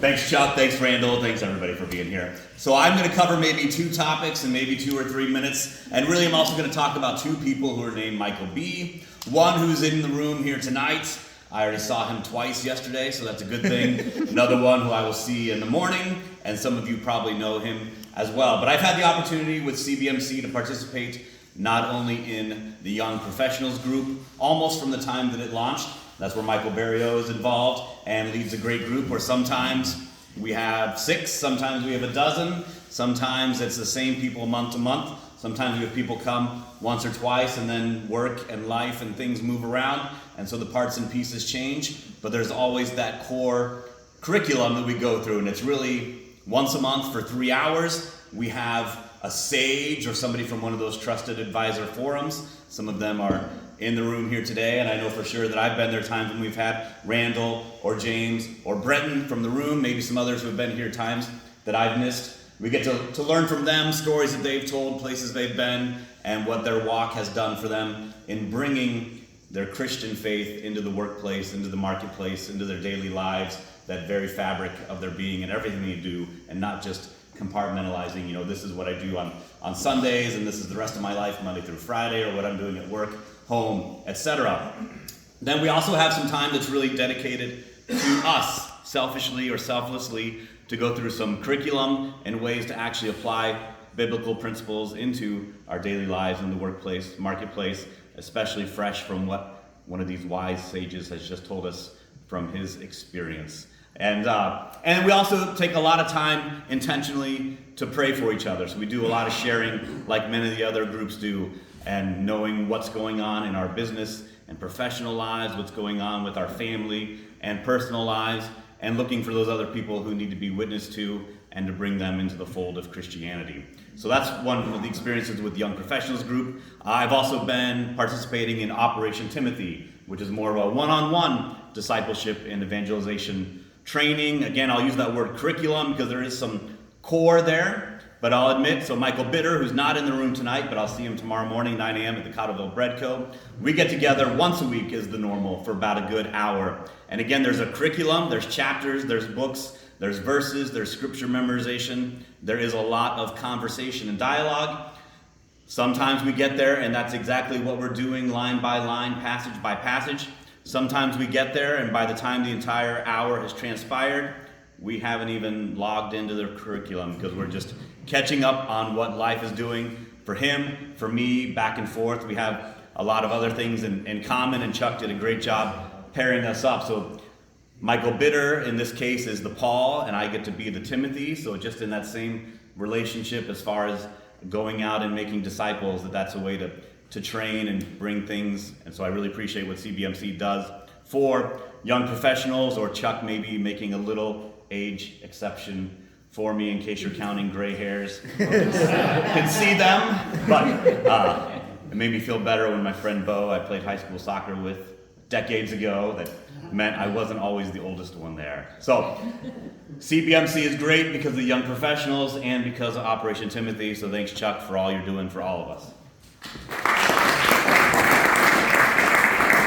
Thanks, Chuck. Thanks, Randall. Thanks, everybody, for being here. So I'm going to cover maybe 2 topics in maybe 2 or 3 minutes. And really, I'm also going to talk about 2 people who are named Michael B. One who's in the room here tonight. I already saw him twice yesterday, so that's a good thing. Another one who I will see in the morning, and some of you probably know him as well. But I've had the opportunity with CBMC to participate not only in the Young Professionals group, almost from the time that it launched. That's where Michael Barrio is involved and leads a great group where sometimes we have 6, sometimes we have a dozen, sometimes it's the same people month to month, sometimes we have people come once or twice and then work and life and things move around, and so the parts and pieces change, but there's always that core curriculum that we go through, and it's really once a month for 3 hours. We have a sage or somebody from one of those trusted advisor forums. Some of them are in the room here today, and I know for sure that I've been there times when we've had Randall or James or Breton from the room, maybe some others who have been here times that I've missed. We get to learn from them, stories that they've told, places they've been, and what their walk has done for them in bringing their Christian faith into the workplace, into the marketplace, into their daily lives, that very fabric of their being and everything they do, and not just compartmentalizing, this is what I do on Sundays, and this is the rest of my life, Monday through Friday, or what I'm doing at work, home, etc. Then we also have some time that's really dedicated to us, selfishly or selflessly, to go through some curriculum and ways to actually apply biblical principles into our daily lives in the workplace, marketplace, especially fresh from what one of these wise sages has just told us from his experience. And we also take a lot of time intentionally to pray for each other. So we do a lot of sharing like many of the other groups do, and knowing what's going on in our business and professional lives, what's going on with our family and personal lives, and looking for those other people who need to be witnessed to and to bring them into the fold of Christianity. So that's one of the experiences with the Young Professionals group. I've also been participating in Operation Timothy, which is more of a one-on-one discipleship and evangelization training. Again, I'll use that word curriculum because there is some core there, but I'll admit, so Michael Bitter, who's not in the room tonight, but I'll see him tomorrow morning, 9 a.m. at the Cottleville Bread Co. We get together once a week is the normal for about a good hour. And again, there's a curriculum, there's chapters, there's books, there's verses, there's scripture memorization. There is a lot of conversation and dialogue. Sometimes we get there and that's exactly what we're doing, line by line, passage by passage. Sometimes we get there and by the time the entire hour has transpired, we haven't even logged into the curriculum because we're just catching up on what life is doing for him, for me, back and forth. We have a lot of other things in common, and Chuck did a great job pairing us up. So Michael Bitter, in this case, is the Paul, and I get to be the Timothy. So just in that same relationship as far as going out and making disciples, that's a way to train and bring things. And so I really appreciate what CBMC does for young professionals, or Chuck maybe making a little age exception for me in case you're counting gray hairs. Can see them, but it made me feel better when my friend Bo, I played high school soccer with decades ago, that meant I wasn't always the oldest one there. So CBMC is great because of the young professionals and because of Operation Timothy, so thanks Chuck for all you're doing for all of us.